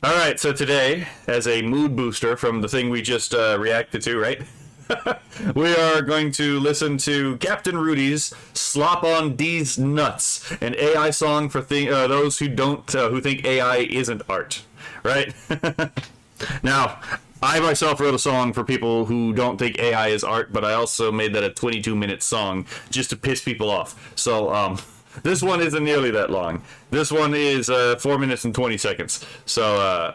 All right, so today, as a mood booster from the thing we just reacted to, right? We are going to listen to Captain Rudy's "Slop on Deez Nutz," an AI song for those who don't who think AI isn't art, right? Now, I myself wrote a song for people who don't think AI is art, but I also made that a 22-minute song just to piss people off. So, this one isn't nearly that long. This one is 4 minutes and 20 seconds. So,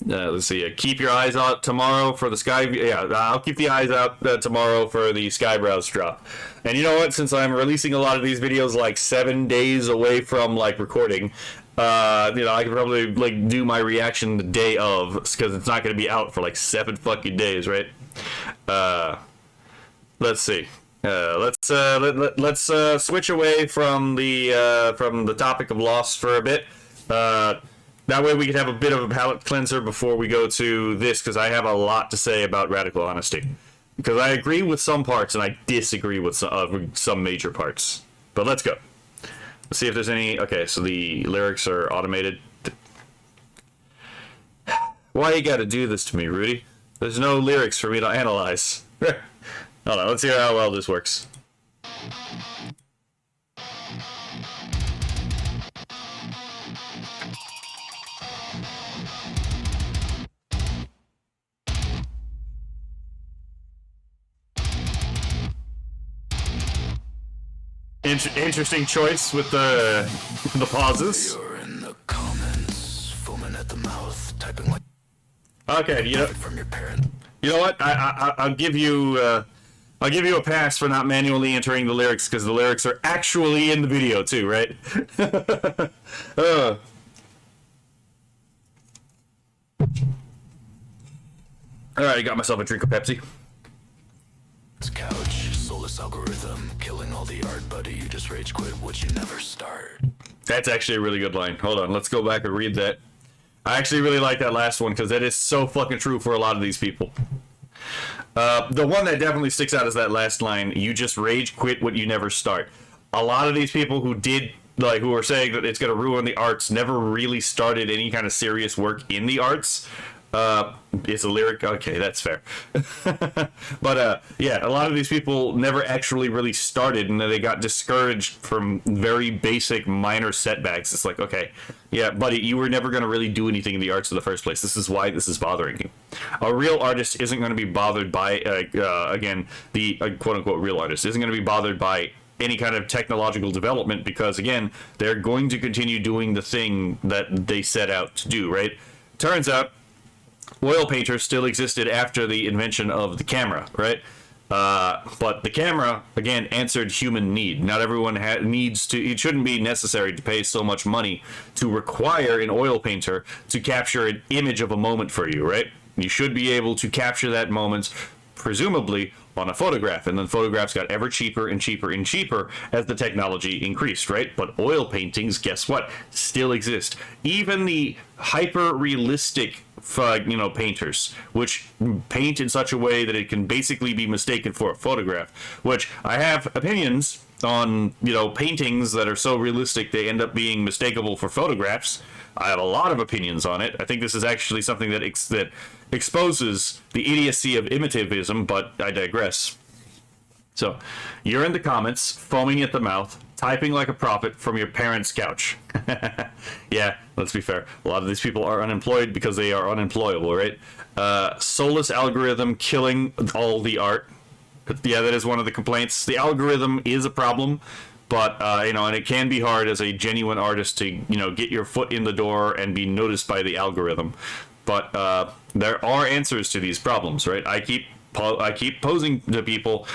let's see. Keep your eyes out tomorrow for the sky. Yeah, I'll keep the eyes out tomorrow for the Skybrows drop. And you know what? Since I'm releasing a lot of these videos like 7 days away from like recording, I could probably like do my reaction the day of because it's not going to be out for like 7 fucking days, right? Let's see. Let's switch away from the topic of loss for a bit. That way we can have a bit of a palate cleanser before we go to this, because I have a lot to say about radical honesty. Because I agree with some parts and I disagree with some major parts. But let's go. Let's see if there's any. Okay, so the lyrics are automated. Why you gotta do this to me, Rudy? There's no lyrics for me to analyze. Hold on, let's see how well this works. Interesting choice with the pauses. You're in the comments, foaming at the mouth, typing like okay, from your parent. You know what? I'll give you a pass for not manually entering the lyrics, because the lyrics are actually in the video too, right? All right, I got myself a drink of Pepsi. Couch, soulless algorithm, killing all the art, buddy. You just rage quit what you never start. That's actually a really good line. Hold on, let's go back and read that. I actually really like that last one because that is so fucking true for a lot of these people. The one that definitely sticks out is that last line, you just rage quit what you never start. A lot of these people who are saying that it's going to ruin the arts never really started any kind of serious work in the arts. It's a lyric. Okay, that's fair. But yeah, a lot of these people never actually really started, and then they got discouraged from very basic minor setbacks. It's like, okay, yeah, buddy, you were never going to really do anything in the arts in the first place. This is why this is bothering you. A real artist isn't going to be bothered by, again, the quote-unquote real artist isn't going to be bothered by any kind of technological development, because, again, they're going to continue doing the thing that they set out to do, right? Turns out oil painters still existed after the invention of the camera, right? But the camera, again, answered human need. Not everyone needs to. It shouldn't be necessary to pay so much money to require an oil painter to capture an image of a moment for you, right? You should be able to capture that moment, presumably, on a photograph, and then photographs got ever cheaper and cheaper and cheaper as the technology increased, right? But oil paintings, guess what, still exist. Even the hyper-realistic painters, which paint in such a way that it can basically be mistaken for a photograph, which I have opinions on, paintings that are so realistic they end up being mistakable for photographs. I have a lot of opinions on it. I think this is actually something that exposes the idiocy of imitivism, but I digress. So, you're in the comments, foaming at the mouth, typing like a prophet from your parents' couch. Yeah, let's be fair. A lot of these people are unemployed because they are unemployable, right? Soulless algorithm killing all the art. Yeah, that is one of the complaints. The algorithm is a problem, but, and it can be hard as a genuine artist to, get your foot in the door and be noticed by the algorithm. But there are answers to these problems, right? I keep posing to people,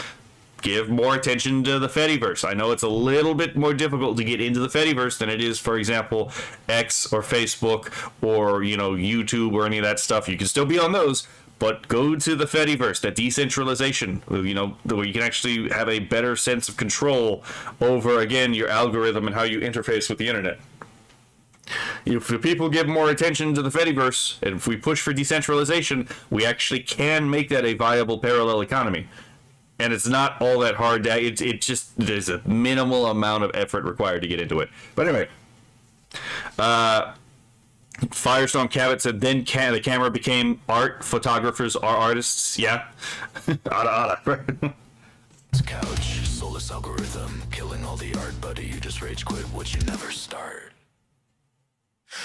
give more attention to the Fediverse. I know it's a little bit more difficult to get into the Fediverse than it is, for example, X or Facebook or, YouTube or any of that stuff. You can still be on those, but go to the Fediverse, that decentralization, where you can actually have a better sense of control over, again, your algorithm and how you interface with the internet. If the people give more attention to the Fediverse, and if we push for decentralization, we actually can make that a viable parallel economy. And it's not all that hard. There's a minimal amount of effort required to get into it. But anyway, Firestone Cabot said, then the camera became art. Photographers are artists. Yeah. Ada. Couch, soulless algorithm, killing all the art, buddy. You just rage quit what you never start.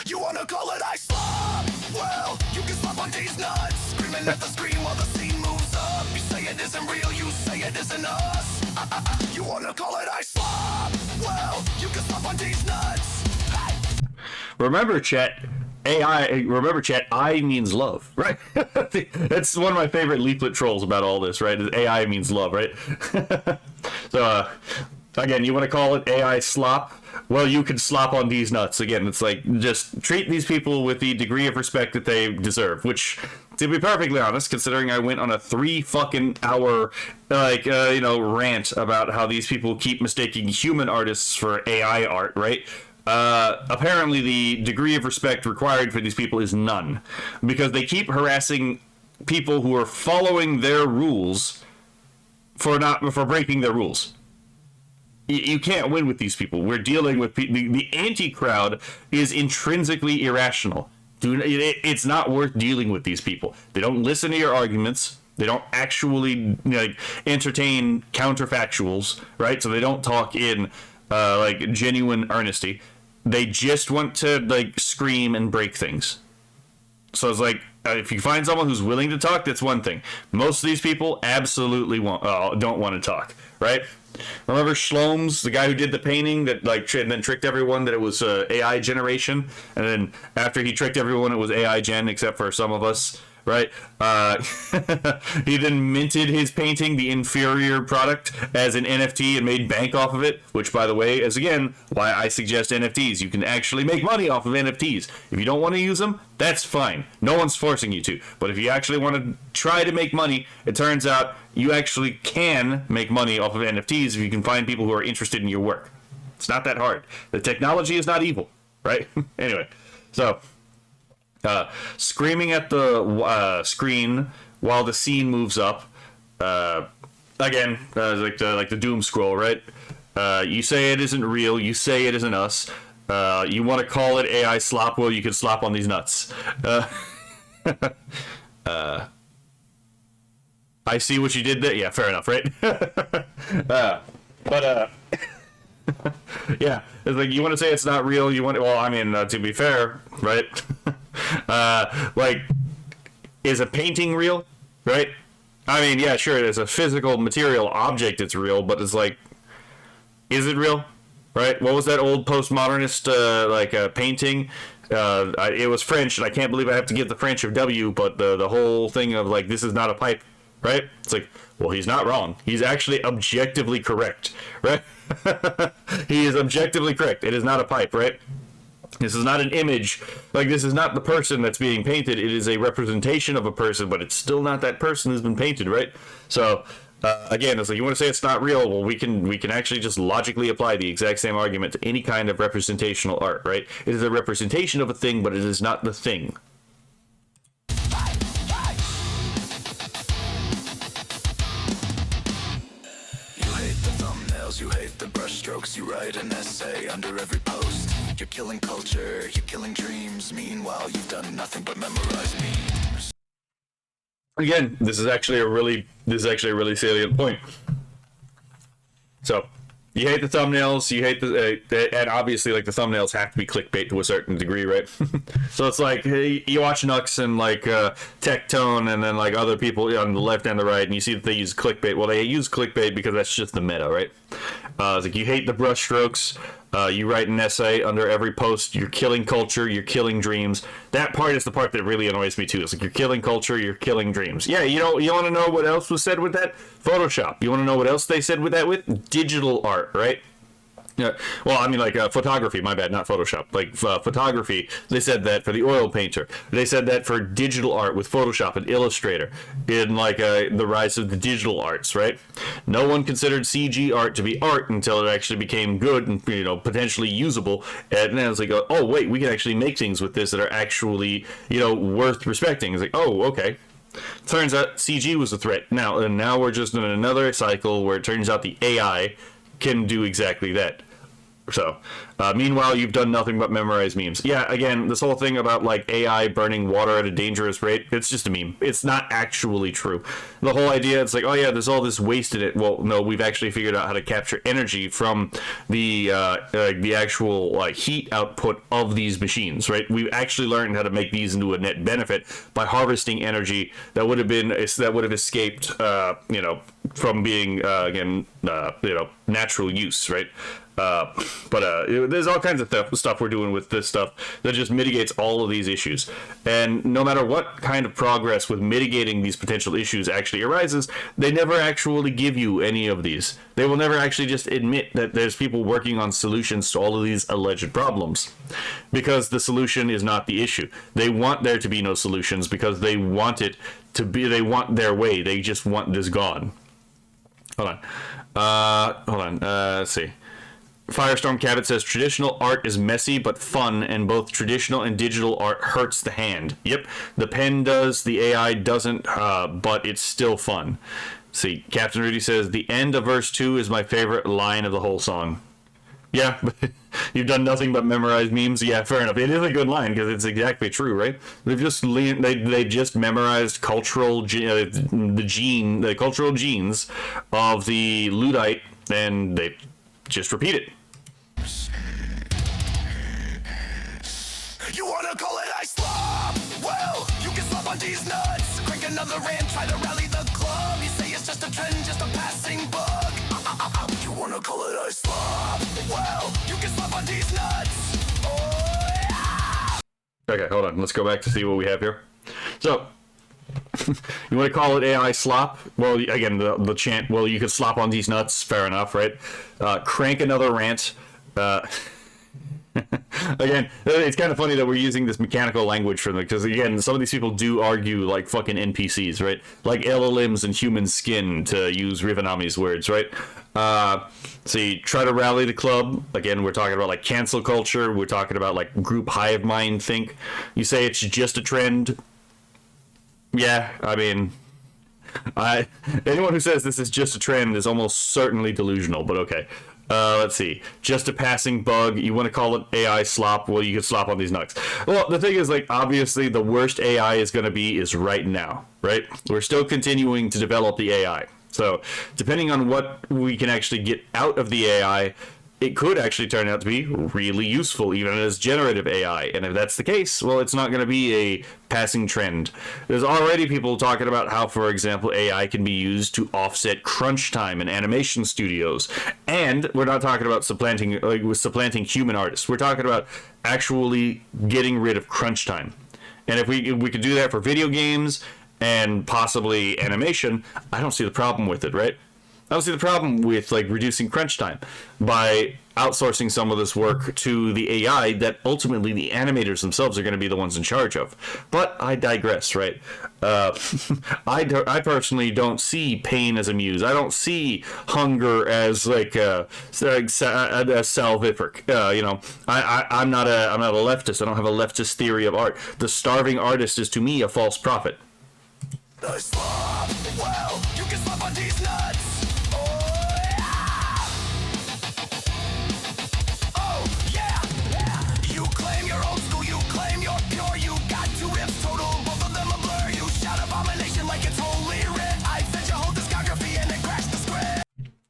You wanna call it I slop? Well, you can slop on Deez Nutz, screaming at the screen while the scene moves up. You say it isn't real, you say it isn't us. You wanna call it I slop? Well, you can slop on Deez Nutz. Hey. Remember, chat. I means love, right? That's one of my favorite leaflet trolls about all this, right? Is AI means love, right? So, again, you want to call it AI slop? Well, you can slop on Deez Nutz. Again, it's like, just treat these people with the degree of respect that they deserve, which, to be perfectly honest, considering I went on a 3 fucking hour, rant about how these people keep mistaking human artists for AI art, right? Apparently the degree of respect required for these people is none, because they keep harassing people who are following their rules for breaking their rules. You can't win with these people. We're dealing with the anti-crowd is intrinsically irrational. It's not worth dealing with these people. They don't listen to your arguments. They don't actually entertain counterfactuals, right? So they don't talk in genuine earnesty. They just want to scream and break things. So it's like, if you find someone who's willing to talk, that's one thing. Most of these people absolutely don't want to talk, right? Remember Shloms, the guy who did the painting that and then tricked everyone that it was AI generation, and then after he tricked everyone, it was AI gen, except for some of us. Right? He then minted his painting, the inferior product, as an NFT and made bank off of it, which, by the way, is again why I suggest NFTs. You can actually make money off of NFTs. If you don't want to use them, that's fine. No one's forcing you to. But if you actually want to try to make money, it turns out you actually can make money off of NFTs if you can find people who are interested in your work. It's not that hard. The technology is not evil, right? Anyway, so... screaming at the screen while the scene moves up. Again, like the doom scroll, right? You say it isn't real. You say it isn't us. You want to call it AI slop? Well, you can slop on these nuts. I see what you did there. Yeah, fair enough, right? Yeah, it's like, you want to say it's not real. You want to be fair, right? Is a painting real, right? I mean, yeah, sure, it's a physical material object, it's real, but it's like, is it real, right? What was that old postmodernist painting? It was French, and I can't believe I have to give the French of W, but the whole thing of this is not a pipe, right? It's like, well, he's not wrong. He's actually objectively correct, right? He is objectively correct. It is not a pipe, right? This is not an image. This is not the person that's being painted. It is a representation of a person, but it's still not that person who's been painted, right? So, again, it's like, you want to say it's not real? Well, we can actually just logically apply the exact same argument to any kind of representational art, right? It is a representation of a thing, but it is not the thing. You hate the brushstrokes, you write an essay under every post. You're killing culture, you're killing dreams. Meanwhile, you've done nothing but memorize memes. Again, this is actually a really salient point. So, you hate the thumbnails, you hate and obviously, the thumbnails have to be clickbait to a certain degree, right? So it's like, hey, you watch Nux and Tectone and then other people on the left and the right, and you see that they use clickbait. Well, they use clickbait because that's just the meta, right? It's like, you hate the brush strokes, you write an essay under every post, you're killing culture, you're killing dreams. That part is the part that really annoys me too. It's like, you're killing culture, you're killing dreams. Yeah, you want to know what else was said with that? Photoshop. You want to know what else they said with that? With digital art, right? Yeah, well, photography, my bad, not Photoshop. Photography, they said that for the oil painter. They said that for digital art with Photoshop and Illustrator in, the rise of the digital arts, right? No one considered CG art to be art until it actually became good and, potentially usable. And then it's like, oh, wait, we can actually make things with this that are actually, worth respecting. It's like, oh, okay. Turns out CG was a threat. Now we're just in another cycle where it turns out the AI can do exactly that. So, Meanwhile, you've done nothing but memorize memes. Yeah, again, this whole thing about like AI burning water at a dangerous rate, it's just a meme. It's not actually true. The whole idea, it's like, oh yeah, there's all this waste in it. Well, no, we've actually figured out how to capture energy from the actual heat output of these machines, right? We've actually learned how to make these into a net benefit by harvesting energy that would have escaped, from being natural use, right? There's all kinds of stuff we're doing with this stuff that just mitigates all of these issues. And no matter what kind of progress with mitigating these potential issues actually arises, they never actually give you any of these. They will never actually just admit that there's people working on solutions to all of these alleged problems, because the solution is not the issue. They want there to be no solutions because they want it to be, they want their way. They just want this gone. Hold on. Let's see. Firestorm Cabot says traditional art is messy but fun, and both traditional and digital art hurts the hand. Yep, the pen does, the AI doesn't, but it's still fun. See, Captain Rudy says the end of verse 2 is my favorite line of the whole song. Yeah, you've done nothing but memorize memes. Yeah, fair enough. It is a good line because it's exactly true, right? They've just memorized the cultural genes of the Luddite, and they just repeat it. You wanna call it I slop? Well, you can slop on Deez Nutz. Crank another rant, try to rally the club. You say it's just a trend, just a passing bug. You wanna call it I slop? Well, you can slop on Deez Nutz. Oh, yeah! Okay, hold on. Let's go back to see what we have here. So, you want to call it AI slop? Well, again, the chant, well, you could slop on these nuts. Fair enough, right? Crank another rant. Again, it's kind of funny that we're using this mechanical language for them, because again, some of these people do argue like fucking NPCs, right? Like LLMs and human skin, to use Rivanami's words, right? See, try to rally the club. Again, we're talking about like cancel culture. We're talking about like group hive mind think. You say it's just a trend. Yeah, I mean, anyone who says this is just a trend is almost certainly delusional, but okay. Let's see. Just a passing bug. You want to call it AI slop? Well, you can slop on these nuts. Well, the thing is, like, obviously, the worst AI is going to be is right now, right? We're still continuing to develop the AI. So, depending on what we can actually get out of the AI, it could actually turn out to be really useful, even as generative AI. And if that's the case, well, it's not going to be a passing trend. There's already people talking about how, for example, AI can be used to offset crunch time in animation studios. And we're not talking about supplanting human artists. We're talking about actually getting rid of crunch time. And if we could do that for video games and possibly animation, I don't see the problem with it, right? I don't see the problem with like reducing crunch time by outsourcing some of this work to the AI that ultimately the animators themselves are going to be the ones in charge of. But I digress, right? I personally don't see pain as a muse. I don't see hunger as like a salvific. I'm not a leftist. I don't have a leftist theory of art. The starving artist is to me a false prophet. I slop. Well, you can slop on these nuts.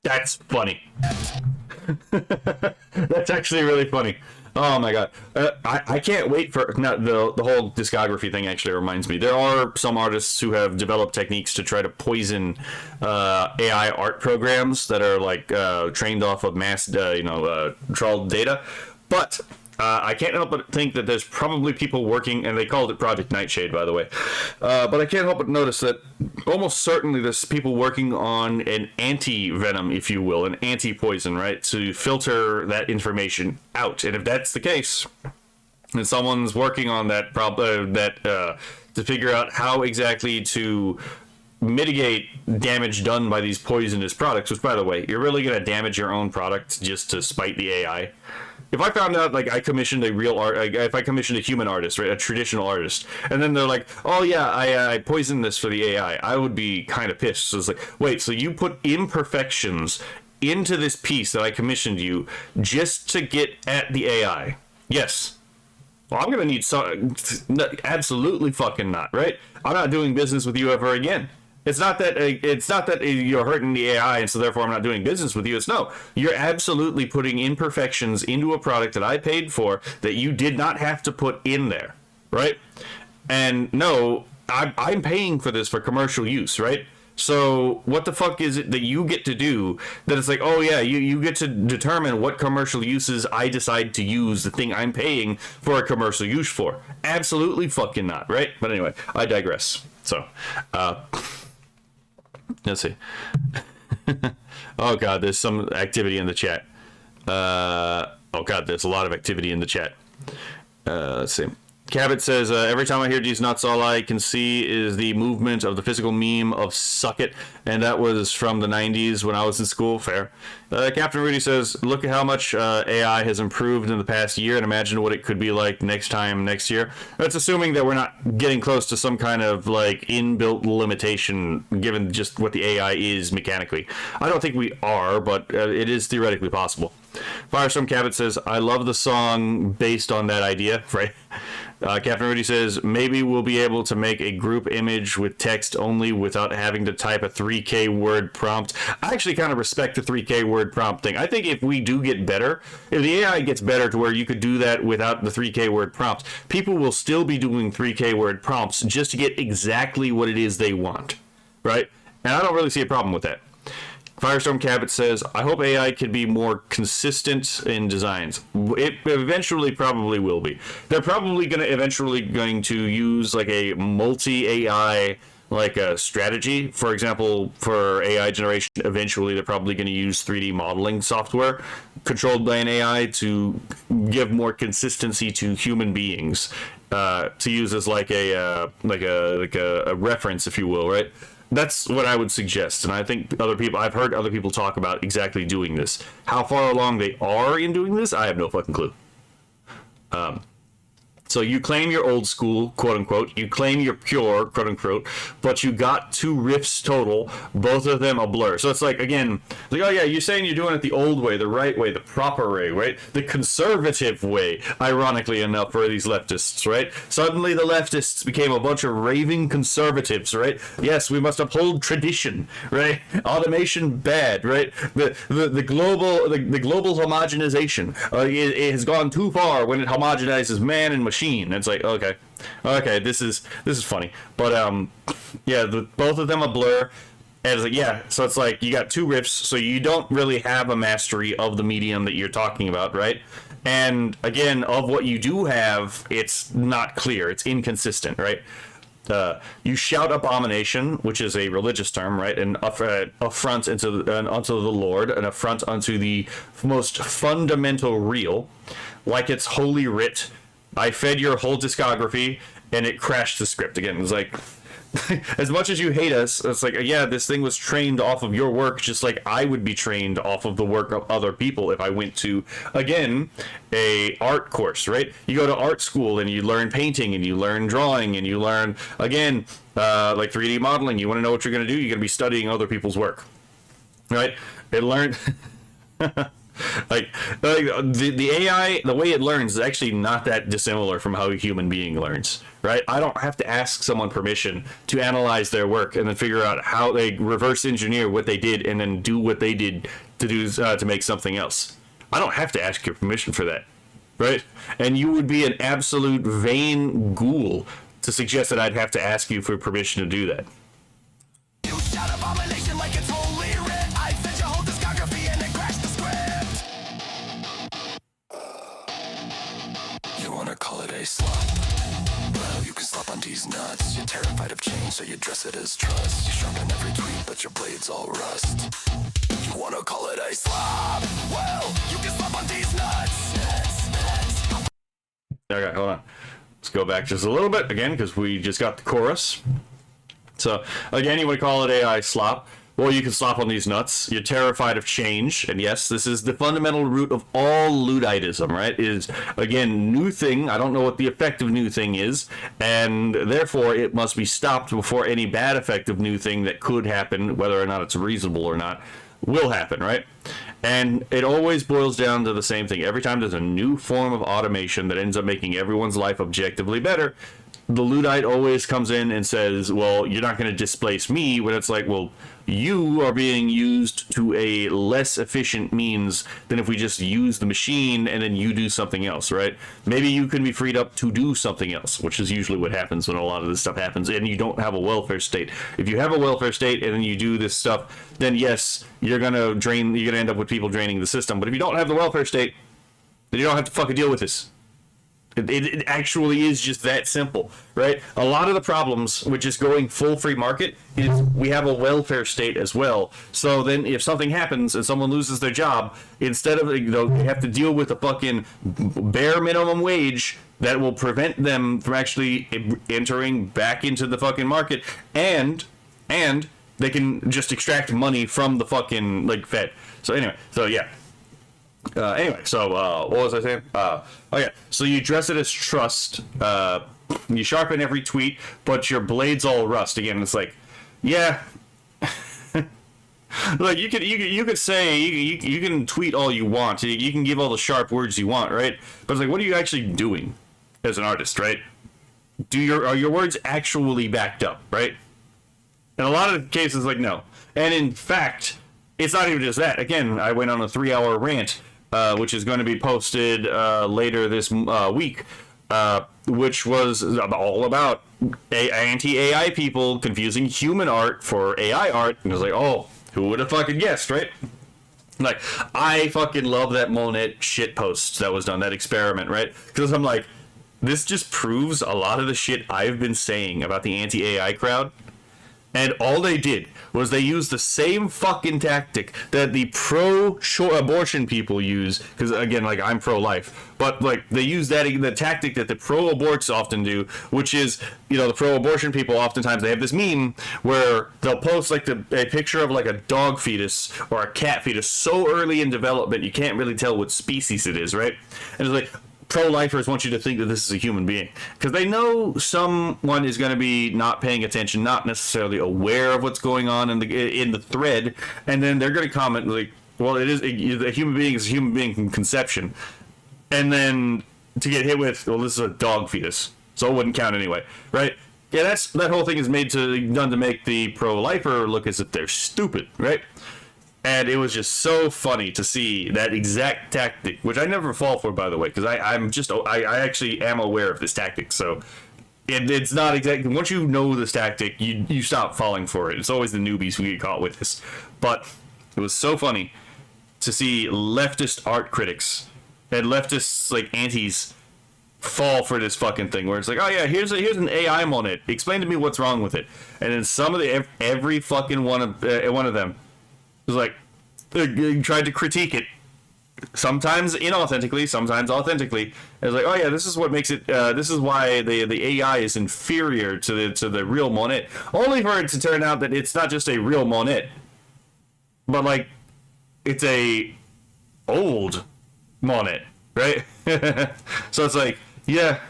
That's funny. That's actually really funny. Oh my god. I can't wait for the whole discography thing. Actually reminds me, there are some artists who have developed techniques to try to poison AI art programs that are like trained off of mass trawled data, but I can't help but think that there's probably people working, and they called it Project Nightshade, by the way. But I can't help but notice that almost certainly there's people working on an anti-venom, if you will, an anti-poison, right, to filter that information out. And if that's the case, then someone's working on that to figure out how exactly to mitigate damage done by these poisonous products. Which, by the way, you're really going to damage your own product just to spite the AI. If I found out, like, I commissioned if I commissioned a human artist, right, a traditional artist, and then they're like, oh yeah, I poisoned this for the AI, I would be kind of pissed. So it's like, wait, so you put imperfections into this piece that I commissioned you just to get at the AI. Yes. Well, I'm going to need some... Absolutely fucking not, right? I'm not doing business with you ever again. It's not that you're hurting the AI and so therefore I'm not doing business with you. It's no, you're absolutely putting imperfections into a product that I paid for that you did not have to put in there, right? And no, I'm paying for this for commercial use, right? So what the fuck is it that you get to do that it's like, oh yeah, you get to determine what commercial uses I decide to use the thing I'm paying for a commercial use for? Absolutely fucking not, right? But anyway, I digress. So, let's see. Oh god, there's some activity in the chat. Oh god, there's a lot of activity in the chat. Let's see. Cabot says, every time I hear Deez Nutz, all I can see is the movement of the physical meme of suck it, and that was from the 90s when I was in school. Fair. Captain Rudy says, look at how much AI has improved in the past year and imagine what it could be like next year. That's assuming that we're not getting close to some kind of like inbuilt limitation given just what the AI is mechanically. I don't think we are, but it is theoretically possible. Firestorm Cabot says, I love the song based on that idea, right? Captain Rudy says, maybe we'll be able to make a group image with text only without having to type a 3K word prompt. I actually kind of respect the 3K word prompt thing. I think if we do get better, if the AI gets better to where you could do that without the 3K word prompts, people will still be doing 3K word prompts just to get exactly what it is they want, right? And I don't really see a problem with that. Firestorm Cabot says, I hope AI could be more consistent in designs. It eventually probably will be. They're probably going to use like a multi-AI like a strategy. For example, for AI generation, eventually they're probably going to use 3D modeling software controlled by an AI to give more consistency to human beings, to use as like a reference, if you will, right? That's what I would suggest, and I think I've heard other people talk about exactly doing this. How far along they are in doing this, I have no fucking clue. So you claim you're old school, quote unquote. You claim you're pure, quote unquote, but you got 2 riffs total, both of them a blur. So it's like, again, like, oh yeah, you're saying you're doing it the old way, the right way, the proper way, right? The conservative way, ironically enough, for these leftists, right? Suddenly the leftists became a bunch of raving conservatives, right? Yes, we must uphold tradition, right? Automation bad, right? The global homogenization it has gone too far when it homogenizes man and machine. It's like, okay, this is funny, but yeah, both of them a blur, and it's like, yeah, so it's like you got 2 riffs, so you don't really have a mastery of the medium that you're talking about, right? And again, of what you do have, it's not clear, it's inconsistent, right? You shout abomination, which is a religious term, right? An affront unto the Lord, an affront unto the most fundamental real, like it's holy writ. I fed your whole discography and it crashed the script again. It's like, as much as you hate us, it's like, yeah, this thing was trained off of your work, just like I would be trained off of the work of other people if I went to, again, a art course, right? You go to art school and you learn painting and you learn drawing and you learn, again, like 3D modeling. You want to know what you're going to do? You're going to be studying other people's work, right? It learned... like the AI, the way it learns is actually not that dissimilar from how a human being learns, right? I don't have to ask someone permission to analyze their work and then figure out how they reverse engineer what they did and then do what they did to do to make something else. I don't have to ask your permission for that, right? And you would be an absolute vain ghoul to suggest that I'd have to ask you for permission to do that. You shout abomination like it's holy writ. I fed your whole discography and it crashed the script. You wanna call it a slop? Well, you can slop on Deez Nutz. You're terrified of change, so you dress it as trust. You sharpen every tweet, but your blades all rust. You wanna call it a slop? Well, you can slop on Deez Nutz. Okay, hold on. Let's go back just a little bit again because we just got the chorus. So again, you would call it AI slop. Well, you can slop on these nuts. You're terrified of change, and yes, this is the fundamental root of all Ludditism, right? Is again new thing. I don't know what the effect of new thing is, and therefore it must be stopped before any bad effect of new thing that could happen, whether or not it's reasonable or not, will happen, right? And it always boils down to the same thing. Every time there's a new form of automation that ends up making everyone's life objectively better, the Luddite always comes in and says, well, you're not going to displace me, when it's like, well, you are being used to a less efficient means than if we just use the machine and then you do something else, right? Maybe you can be freed up to do something else, which is usually what happens when a lot of this stuff happens, and you don't have a welfare state. If you have a welfare state and then you do this stuff, then yes, you're going to end up with people draining the system. But if you don't have the welfare state, then you don't have to fucking deal with this. It actually is just that simple, right? A lot of the problems with just going full free market is we have a welfare state as well. So then if something happens and someone loses their job, instead of, they have to deal with a fucking bare minimum wage that will prevent them from actually entering back into the fucking market, and they can just extract money from the fucking, like, Fed. So anyway, so yeah. What was I saying? Okay, so you dress it as trust. You sharpen every tweet, but your blades all rust. Again, it's like, yeah. Like you could say you can tweet all you want. You can give all the sharp words you want, right? But it's like, what are you actually doing as an artist, right? Are your words actually backed up, right? In a lot of cases, like, no. And in fact, it's not even just that. Again, I went on a 3-hour rant, which is going to be posted later this week, which was all about anti-AI people confusing human art for AI art. And it was like, oh, who would have fucking guessed, right? Like, I fucking love that Monet shit post that was done, that experiment, right? Because I'm like, this just proves a lot of the shit I've been saying about the anti-AI crowd. And all they did was they used the same fucking tactic that the pro-abortion people use, because again, like, I'm pro-life, but like they use the tactic that the pro-aborts often do, which is, the pro-abortion people oftentimes, they have this meme where they'll post like a picture of like a dog fetus or a cat fetus so early in development you can't really tell what species it is, right? And it's like, pro-lifers want you to think that this is a human being because they know someone is going to be not paying attention, not necessarily aware of what's going on in the thread, and then they're going to comment like, well, a human being is a human being from conception, and then to get hit with, well, this is a dog fetus, so it wouldn't count anyway, right? Yeah, that whole thing is done to make the pro-lifer look as if they're stupid, right? And it was just so funny to see that exact tactic, which I never fall for, by the way, because I actually am aware of this tactic. So it's not exactly, once you know this tactic, you stop falling for it. It's always the newbies who get caught with this. But it was so funny to see leftist art critics and leftists, like, antis fall for this fucking thing where it's like, oh yeah, here's an AI Monet. Explain to me what's wrong with it. And then every fucking one of them was like, tried to critique it, sometimes inauthentically, sometimes authentically. It was like, oh yeah, this is what makes it. This is why the AI is inferior to the real Monet. Only for it to turn out that it's not just a real Monet, but like it's a old Monet, right? So it's like, yeah,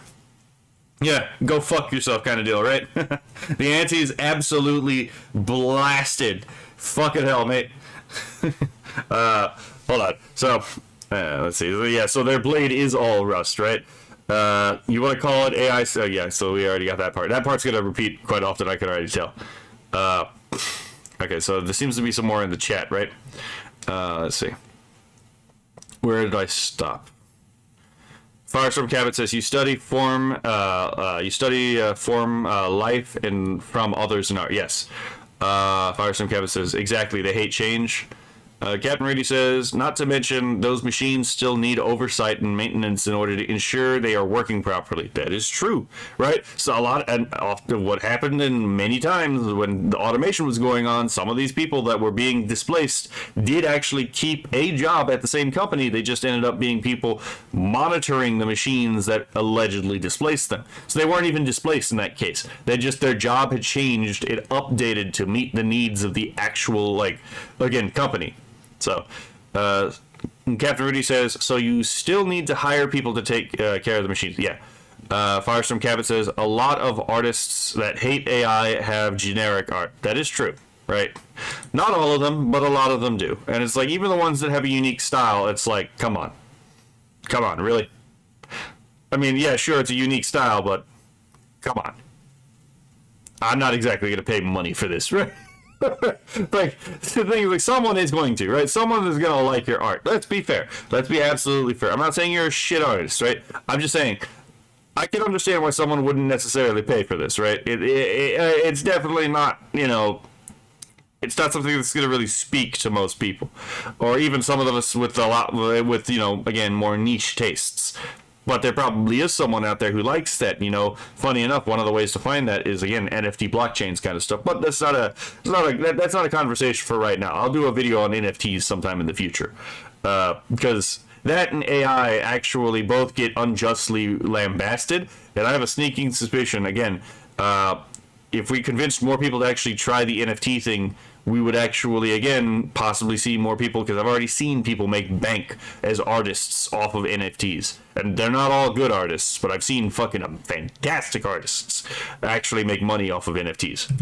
go fuck yourself kind of deal, right? The anti is absolutely blasted. Fucking hell, mate. Hold on. So, let's see. Yeah, so their blade is all rust, right? You want to call it AI? So yeah, so we already got that part. That part's gonna repeat quite often. I can already tell. Okay, so there seems to be some more in the chat, right? Let's see. Where did I stop? Firestorm Cabot says you study form life and from others in art. Yes. Firestorm Cabot says, exactly, they hate change. Captain Rudy says, not to mention, those machines still need oversight and maintenance in order to ensure they are working properly. That is true, right? So often what happened in many times when the automation was going on, some of these people that were being displaced did actually keep a job at the same company. They just ended up being people monitoring the machines that allegedly displaced them. So they weren't even displaced in that case. Their job had changed. It updated to meet the needs of the actual, company. So, Captain Rudy says, so you still need to hire people to take care of the machines. Yeah. Firestorm Cabot says, a lot of artists that hate AI have generic art. That is true, right? Not all of them, but a lot of them do. And it's like, even the ones that have a unique style, it's like, come on. Come on, really? I mean, yeah, sure, it's a unique style, but come on. I'm not exactly going to pay money for this, right? Like, the thing is, like, someone is going to, right? Someone is going to like your art. Let's be fair. Let's be absolutely fair. I'm not saying you're a shit artist, right? I'm just saying, I can understand why someone wouldn't necessarily pay for this, right? It's definitely not, you know, it's not something that's going to really speak to most people, or even some of us with you know, again, more niche tastes. But there probably is someone out there who likes that, you know. Funny enough, one of the ways to find that is, again, NFT blockchains kind of stuff. But that's not a conversation for right now. I'll do a video on NFTs sometime in the future, because that and AI actually both get unjustly lambasted, and I have a sneaking suspicion, again, if we convinced more people to actually try the NFT thing, we would actually, again, possibly see more people, because I've already seen people make bank as artists off of NFTs. And they're not all good artists, but I've seen fucking fantastic artists actually make money off of NFTs.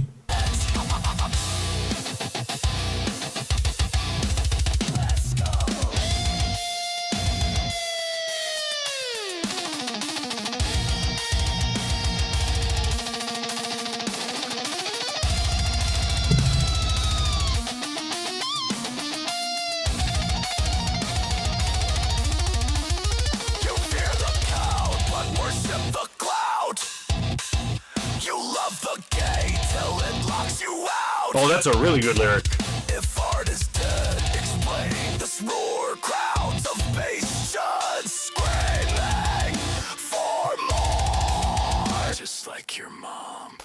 Oh, that's a really good lyric. If art is dead, explain this roar. Crowds of patients screaming for more. Just like your mom.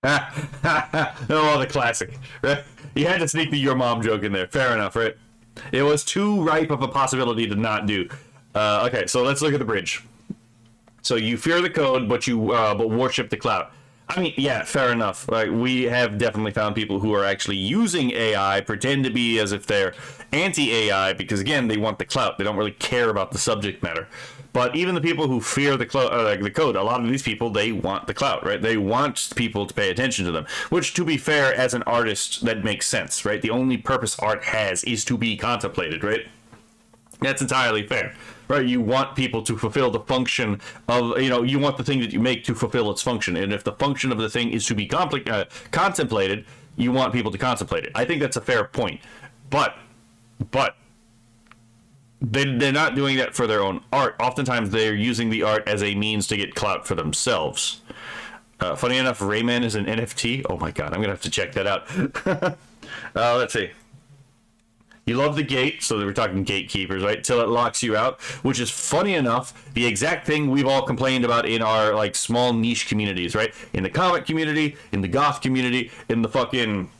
Oh, the classic. Right? You had to sneak the your mom joke in there. Fair enough, right? It was too ripe of a possibility to not do. Okay, so let's look at the bridge. So you fear the code, but worship the clout. I mean, yeah, fair enough. Like, we have definitely found people who are actually using AI, pretend to be as if they're anti-AI, because, again, they want the clout. They don't really care about the subject matter. But even the people who fear the code, a lot of these people, they want the clout, right? They want people to pay attention to them. Which, to be fair, as an artist, that makes sense, right? The only purpose art has is to be contemplated, right? That's entirely fair. Right, you want people to fulfill the function of, you know, you want the thing that you make to fulfill its function. And if the function of the thing is to be contemplated, you want people to contemplate it. I think that's a fair point. But they're not doing that for their own art. Oftentimes, they're using the art as a means to get clout for themselves. Funny enough, Rayman is an NFT. Oh my god, I'm going to have to check that out. Let's see. You love the gate, so we're talking gatekeepers, right? Till it locks you out, which is, funny enough, the exact thing we've all complained about in our, like, small niche communities, right? In the comic community, in the goth community, in the fucking,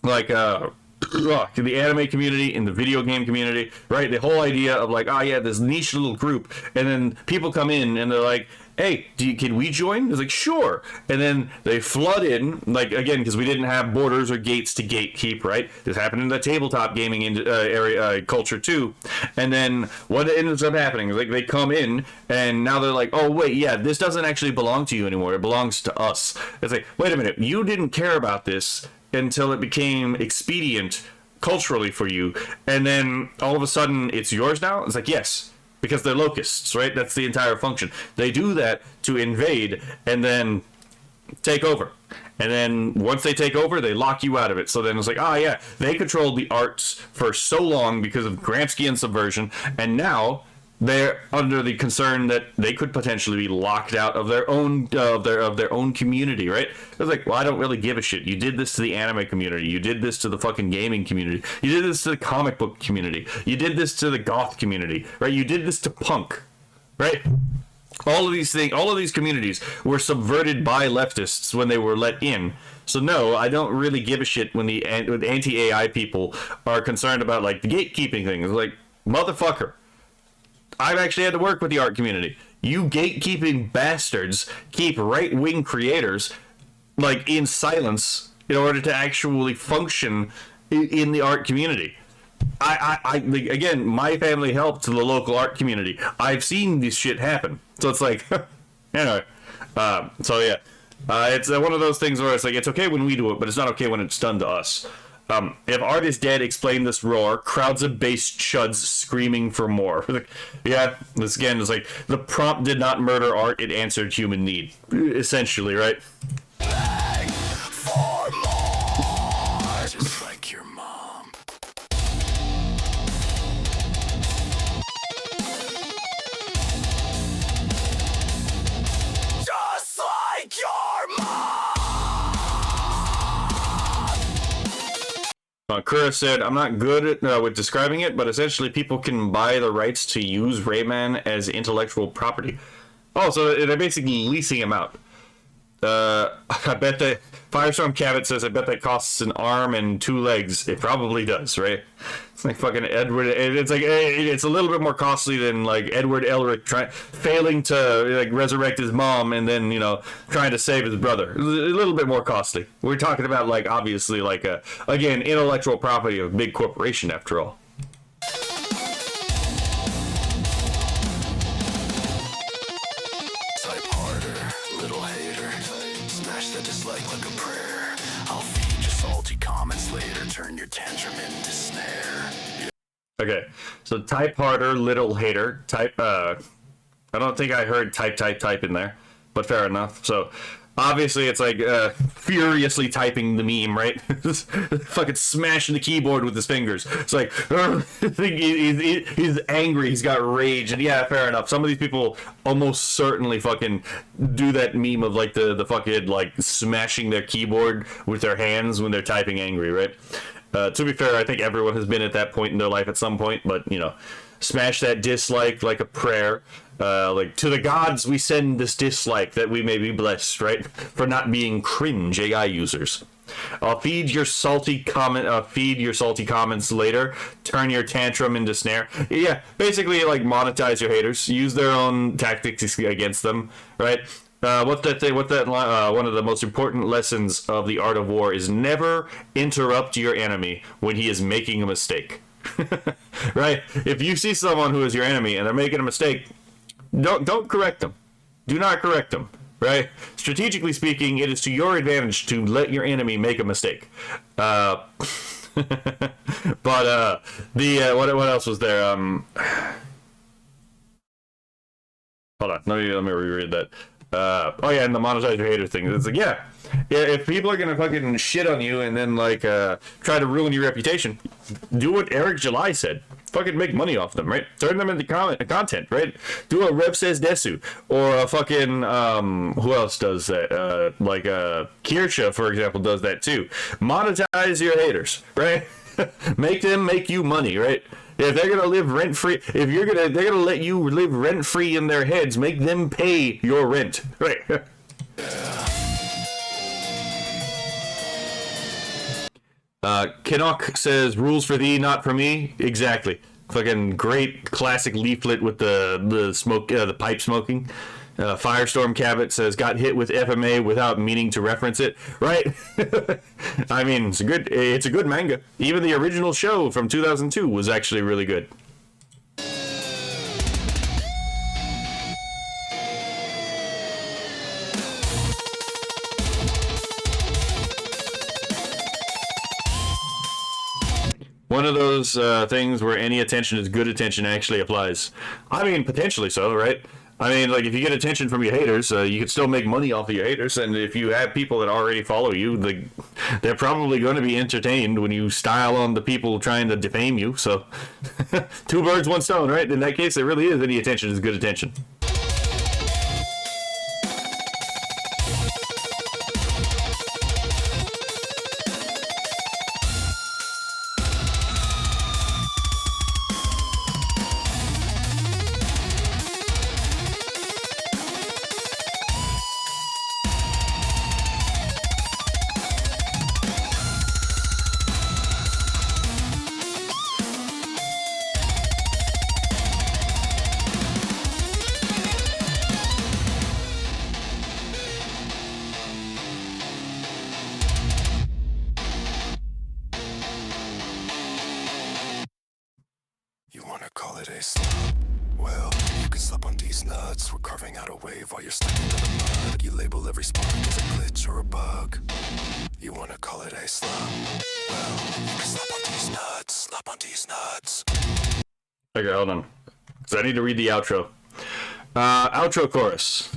like, in the anime community, in the video game community, right? The whole idea of, like, oh yeah, this niche little group, and then people come in and they're like, hey, can we join? It's like, sure. And then they flood in, like, again, because we didn't have borders or gates to gatekeep, right? This happened in the tabletop gaming area culture too. And then what ends up happening is, like, they come in and now they're like, oh wait, yeah, this doesn't actually belong to you anymore. It belongs to us. It's like, wait a minute, you didn't care about this until it became expedient culturally for you, and then all of a sudden it's yours now. It's like, yes. Because they're locusts, right? That's the entire function. They do that to invade and then take over. And then once they take over, they lock you out of it. So then it's like, oh yeah, they controlled the arts for so long because of Gramscian subversion, and now they're under the concern that they could potentially be locked out of their own their own community, right? It's like, well, I don't really give a shit. You did this to the anime community. You did this to the fucking gaming community. You did this to the comic book community. You did this to the goth community, right? You did this to punk, right? All of these things, all of these communities were subverted by leftists when they were let in. So no, I don't really give a shit when the anti-AI people are concerned about, like, the gatekeeping thing. It's like, motherfucker, I've actually had to work with the art community. You gatekeeping bastards keep right-wing creators, like, in silence in order to actually function in the art community. Again, my family helped the local art community. I've seen this shit happen. So it's like, anyway. So yeah. It's one of those things where it's like, it's okay when we do it, but it's not okay when it's done to us. If art is dead, explain this roar. Crowds of bass chuds screaming for more. Yeah, this again is like, the prompt did not murder art, it answered human need. Essentially, right? Beg for more. Just like your mom. Just like your mom. Kura said, I'm not good at, with describing it, but essentially people can buy the rights to use Rayman as intellectual property. Oh, so they're basically leasing him out. I bet that Firestorm Cabot says, I bet that costs an arm and 2 legs. It probably does, right? It's like fucking Edward. It's like, it's a little bit more costly than like Edward Elric failing to like resurrect his mom and then, you know, trying to save his brother. A little bit more costly. We're talking about like, obviously, like again, intellectual property of a big corporation after all. Type harder, little hater. Smash the dislike like a prayer. I'll feed you salty comments later. Turn your tantrum into snare. Okay, so type harder, little hater. Type, I don't think I heard type in there, but fair enough. So, obviously it's like, furiously typing the meme, right? Just fucking smashing the keyboard with his fingers. It's like, he's angry, he's got rage, and yeah, fair enough. Some of these people almost certainly fucking do that meme of like the fucking like smashing their keyboard with their hands when they're typing angry, right? To be fair, I think everyone has been at that point in their life at some point, but, you know, smash that dislike like a prayer. Like, to the gods we send this dislike that we may be blessed, right? For not being cringe AI users. I'll feed your salty comments later. Turn your tantrum into snare. Yeah, basically, like, monetize your haters. Use their own tactics against them, right? One of the most important lessons of the art of war is never interrupt your enemy when he is making a mistake. Right? If you see someone who is your enemy and they're making a mistake, don't correct them. Do not correct them. Right? Strategically speaking, it is to your advantage to let your enemy make a mistake. But what else was there? Hold on, let me reread that. Oh yeah, and the monetize your hater thing. It's like, yeah, if people are gonna fucking shit on you and then like try to ruin your reputation, do what Eric July said. Fucking make money off them, right? Turn them into content, right? Do a Rev Says Desu or a fucking who else does that? Like Kirsha, for example, does that too. Monetize your haters, right? Make them make you money, right? If they're gonna live rent free, they're gonna let you live rent free in their heads. Make them pay your rent, right? Kinnock says, "Rules for thee, not for me." Exactly. Fucking great classic leaflet with the smoke, the pipe smoking. Firestorm Cabot says, "Got hit with FMA without meaning to reference it." Right? I mean, it's a good manga. Even the original show from 2002 was actually really good. One of those things where any attention is good attention actually applies. I mean, potentially so, right? I mean, like, if you get attention from your haters, you can still make money off of your haters, and if you have people that already follow you, they're probably going to be entertained when you style on the people trying to defame you, so 2 birds, 1 stone, right? In that case, it really is any attention is good attention. You wanna call it a slop? Well, you can can slop on Deez Nutz. We're carving out a wave while you're stuck into the mud. You label every spark as a glitch or a bug. You wanna call it a slop? Well, you can slop on Deez Nutz. Slop on Deez Nutz. Okay, hold on. Because I need to read the outro. Outro chorus.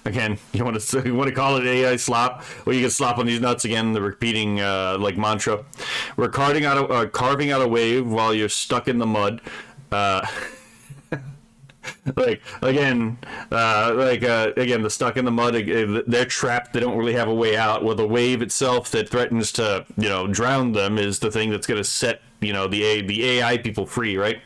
Again, you want to call it AI slop? Well, you can slop on these nuts again. The repeating like mantra. We're carving out a wave while you're stuck in the mud. Again, the stuck in the mud. They're trapped. They don't really have a way out. Well, the wave itself that threatens to drown them is the thing that's going to set the AI people free, right?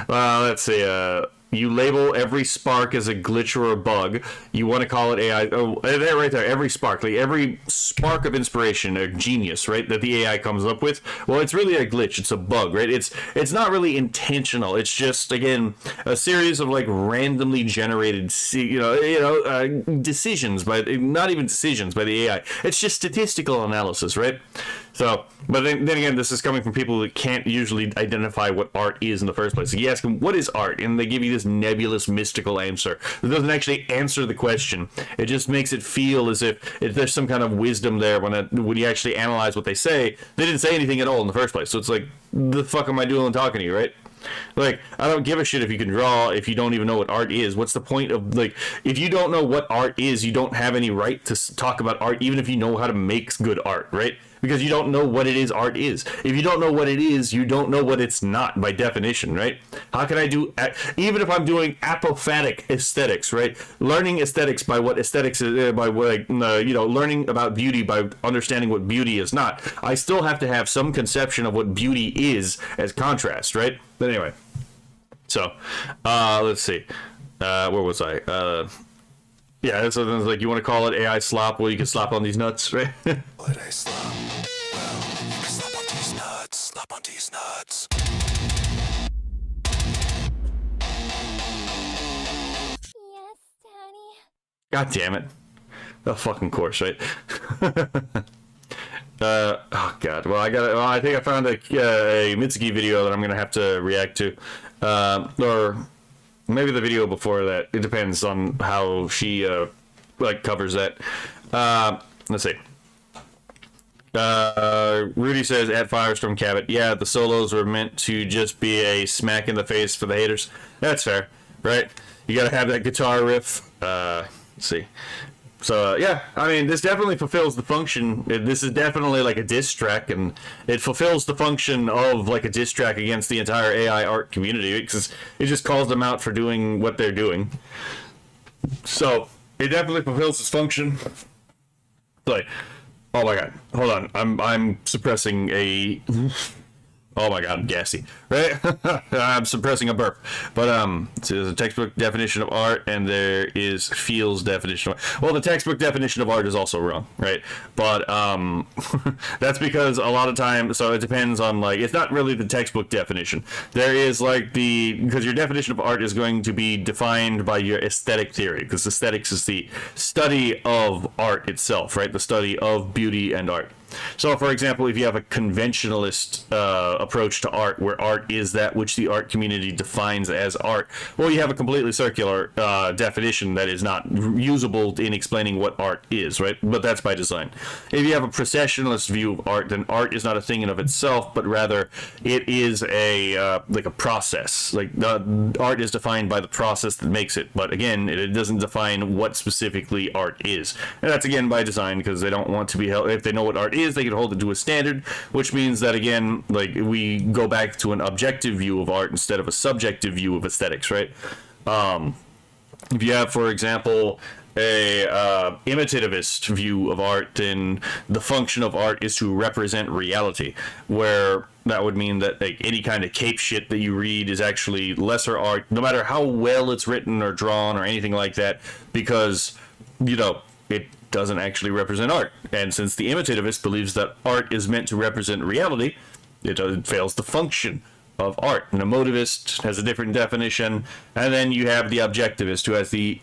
Let's see. You label every spark as a glitch or a bug. You want to call it AI. Oh, there, right there. Every spark, like every spark of inspiration or genius, right, that the AI comes up with. Well, it's really a glitch. It's a bug, right? It's not really intentional. It's just, again, a series of like randomly generated, decisions not even decisions by the AI. It's just statistical analysis, right? So, but then again, this is coming from people that can't usually identify what art is in the first place. So you ask them, what is art? And they give you this nebulous, mystical answer. It doesn't actually answer the question. It just makes it feel as if there's some kind of wisdom there when you actually analyze what they say. They didn't say anything at all in the first place. So it's like, the fuck am I doing talking to you, right? Like, I don't give a shit if you can draw if you don't even know what art is. What's the point of, like, if you don't know what art is, you don't have any right to talk about art, even if you know how to make good art, right? Because you don't know what it is art is. If you don't know what it is, you don't know what it's not by definition, right? How can I do, even if I'm doing apophatic aesthetics, right? Learning aesthetics by what aesthetics is, learning about beauty by understanding what beauty is not. I still have to have some conception of what beauty is as contrast, right? But anyway, so let's see. Where was I? Yeah, so then it's like, you want to call it AI slop? Well, you can slop on these nuts, right? Call it a slop. Well, you can slop on Deez Nutz. Slop on Deez Nutz. Yes, Daddy. God damn it. The fucking course, right? Oh god. Well, I think I found a Mitsuki video that I'm gonna have to react to, or maybe the video before that. It depends on how she covers that. Let's see. Rudy says at Firestorm Cabot, yeah, the solos were meant to just be a smack in the face for the haters. That's fair, right? You gotta have that guitar riff. Let's see. So, yeah, I mean, this definitely fulfills the function. This is definitely like a diss track, and it fulfills the function of like a diss track against the entire AI art community, because it just calls them out for doing what they're doing. So, it definitely fulfills its function. Like, oh my god, hold on, I'm suppressing a... Oh my god, I'm gassy, right? I'm suppressing a burp. But so there's a textbook definition of art, and there is Field's definition of art. Well, the textbook definition of art is also wrong, right? But that's because a lot of time, so it depends on, like, it's not really the textbook definition. There is like because your definition of art is going to be defined by your aesthetic theory, because aesthetics is the study of art itself, right? The study of beauty and art. So, for example, if you have a conventionalist approach to art, where art is that which the art community defines as art, well, you have a completely circular definition that is not usable in explaining what art is, right? But that's by design. If you have a processionalist view of art, then art is not a thing in of itself, but rather it is a process. Like, art is defined by the process that makes it, but again, it doesn't define what specifically art is. And that's again by design, because they don't want to be held. If they know what art is, they can hold it to a standard, which means that, again, like, we go back to an objective view of art instead of a subjective view of aesthetics, right? If you have, for example, a imitativist view of art, then the function of art is to represent reality, where that would mean that, like, any kind of cape shit that you read is actually lesser art, no matter how well it's written or drawn or anything like that, because, it doesn't actually represent art. And since the imitativist believes that art is meant to represent reality, it fails the function of art. An emotivist has a different definition, and then you have the objectivist, who has the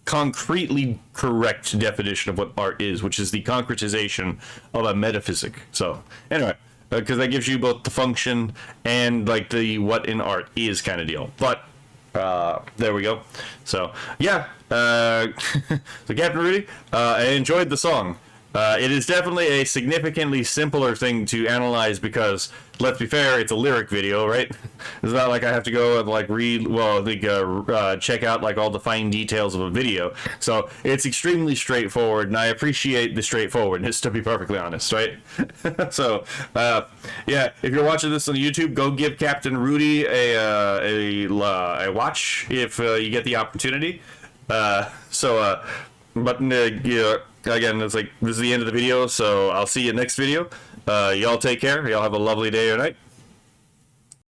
concretely correct definition of what art is, which is the concretization of a metaphysic. So, anyway, because that gives you both the function and like the what in art is kind of deal. But there we go. So yeah, so Captain Rudy, I enjoyed the song. It is definitely a significantly simpler thing to analyze because, let's be fair, it's a lyric video, right? It's not like I have to go and like check out like all the fine details of a video. So it's extremely straightforward, and I appreciate the straightforwardness, to be perfectly honest, right? So yeah, if you're watching this on YouTube, go give Captain Rudy a watch if you get the opportunity. Yeah. Again, it's like this is the end of the video, so I'll see you next video. Y'all take care. Y'all have a lovely day or night.